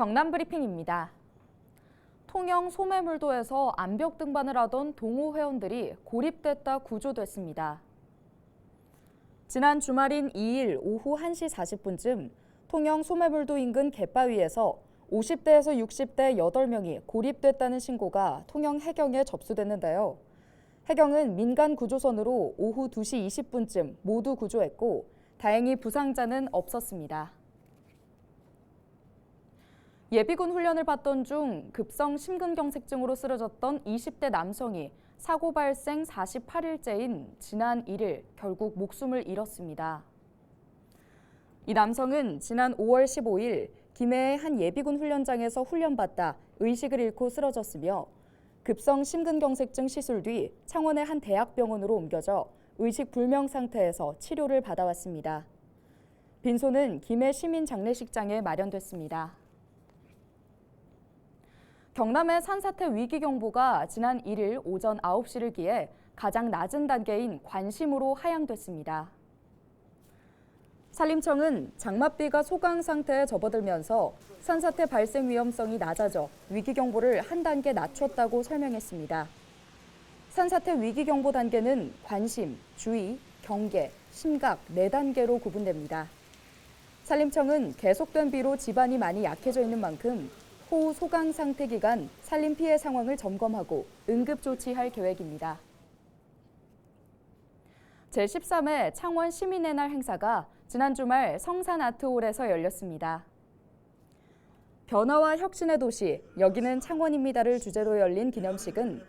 경남 브리핑입니다. 통영 소매물도에서 암벽 등반을 하던 동호 회원들이 고립됐다 구조됐습니다. 지난 주말인 2일 오후 1시 40분쯤 통영 소매물도 인근 갯바위에서 50대에서 60대 8명이 고립됐다는 신고가 통영 해경에 접수됐는데요. 해경은 민간 구조선으로 오후 2시 20분쯤 모두 구조했고 다행히 부상자는 없었습니다. 예비군 훈련을 받던 중 급성 심근경색증으로 쓰러졌던 20대 남성이 사고 발생 48일째인 지난 1일 결국 목숨을 잃었습니다. 이 남성은 지난 5월 15일 김해의 한 예비군 훈련장에서 훈련받다 의식을 잃고 쓰러졌으며 급성 심근경색증 시술 뒤 창원의 한 대학병원으로 옮겨져 의식 불명 상태에서 치료를 받아왔습니다. 빈소는 김해 시민 장례식장에 마련됐습니다. 경남의 산사태 위기경보가 지난 1일 오전 9시를 기해 가장 낮은 단계인 관심으로 하향됐습니다. 산림청은 장맛비가 소강 상태에 접어들면서 산사태 발생 위험성이 낮아져 위기경보를 한 단계 낮췄다고 설명했습니다. 산사태 위기경보 단계는 관심, 주의, 경계, 심각 4단계로 구분됩니다. 산림청은 계속된 비로 지반이 많이 약해져 있는 만큼 호우 소강 상태 기간 산림 피해 상황을 점검하고 응급 조치할 계획입니다. 제13회 창원 시민의 날 행사가 지난 주말 성산아트홀에서 열렸습니다. 변화와 혁신의 도시, 여기는 창원입니다를 주제로 열린 기념식은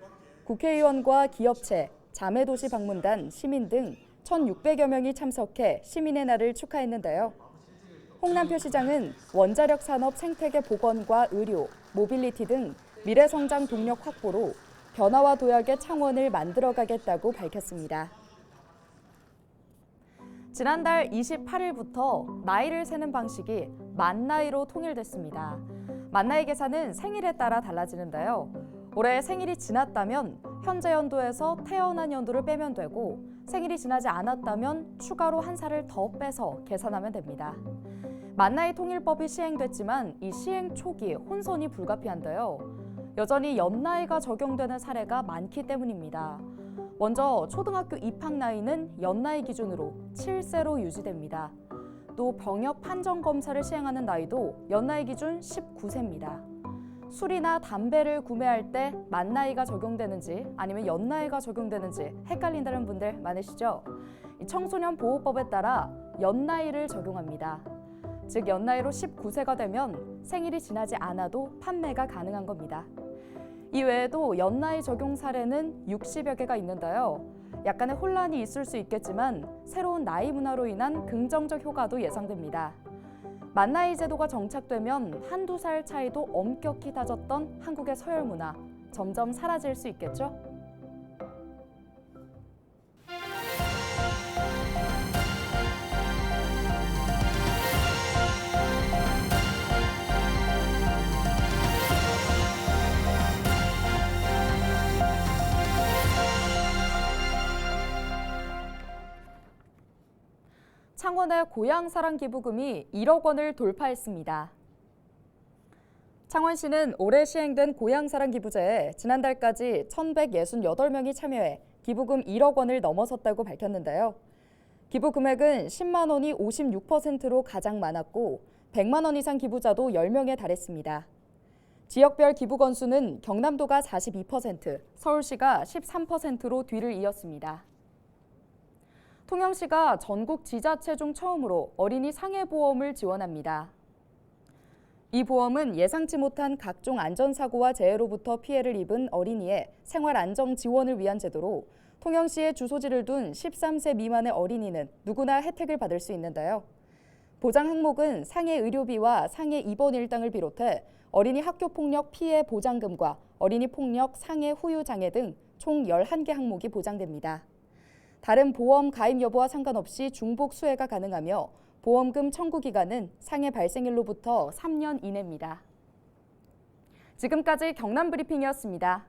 국회의원과 기업체, 자매도시 방문단, 시민 등 1,600여 명이 참석해 시민의 날을 축하했는데요. 홍남표 시장은 원자력 산업 생태계 복원과 의료, 모빌리티 등 미래 성장 동력 확보로 변화와 도약의 창원을 만들어가겠다고 밝혔습니다. 지난달 28일부터 나이를 세는 방식이 만 나이로 통일됐습니다. 만 나이 계산은 생일에 따라 달라지는데요. 올해 생일이 지났다면 현재 연도에서 태어난 연도를 빼면 되고 생일이 지나지 않았다면 추가로 한 살을 더 빼서 계산하면 됩니다. 만나이 통일법이 시행됐지만 이 시행 초기 혼선이 불가피한데요. 여전히 연나이가 적용되는 사례가 많기 때문입니다. 먼저 초등학교 입학 나이는 연나이 기준으로 7세로 유지됩니다. 또 병역 판정 검사를 시행하는 나이도 연나이 기준 19세입니다. 술이나 담배를 구매할 때 만나이가 적용되는지 아니면 연나이가 적용되는지 헷갈린다는 분들 많으시죠? 청소년 보호법에 따라 연나이를 적용합니다. 즉 연나이로 19세가 되면 생일이 지나지 않아도 판매가 가능한 겁니다. 이외에도 연나이 적용 사례는 60여 개가 있는데요. 약간의 혼란이 있을 수 있겠지만 새로운 나이 문화로 인한 긍정적 효과도 예상됩니다. 만나이 제도가 정착되면 한두 살 차이도 엄격히 따졌던 한국의 서열 문화, 점점 사라질 수 있겠죠? 창원의 고향사랑 기부금이 1억 원을 돌파했습니다. 창원시는 올해 시행된 고향사랑 기부제에 지난달까지 1,168명이 참여해 기부금 1억 원을 넘어섰다고 밝혔는데요. 기부 금액은 10만 원이 56%로 가장 많았고 100만 원 이상 기부자도 10명에 달했습니다. 지역별 기부 건수는 경남도가 42%, 서울시가 13%로 뒤를 이었습니다. 통영시가 전국 지자체 중 처음으로 어린이 상해보험을 지원합니다. 이 보험은 예상치 못한 각종 안전사고와 재해로부터 피해를 입은 어린이의 생활 안정 지원을 위한 제도로 통영시에 주소지를 둔 13세 미만의 어린이는 누구나 혜택을 받을 수 있는데요. 보장 항목은 상해 의료비와 상해 입원 일당을 비롯해 어린이 학교폭력 피해 보장금과 어린이 폭력 상해 후유 장애 등 총 11개 항목이 보장됩니다. 다른 보험 가입 여부와 상관없이 중복 수혜가 가능하며 보험금 청구 기간은 상해 발생일로부터 3년 이내입니다. 지금까지 경남 브리핑이었습니다.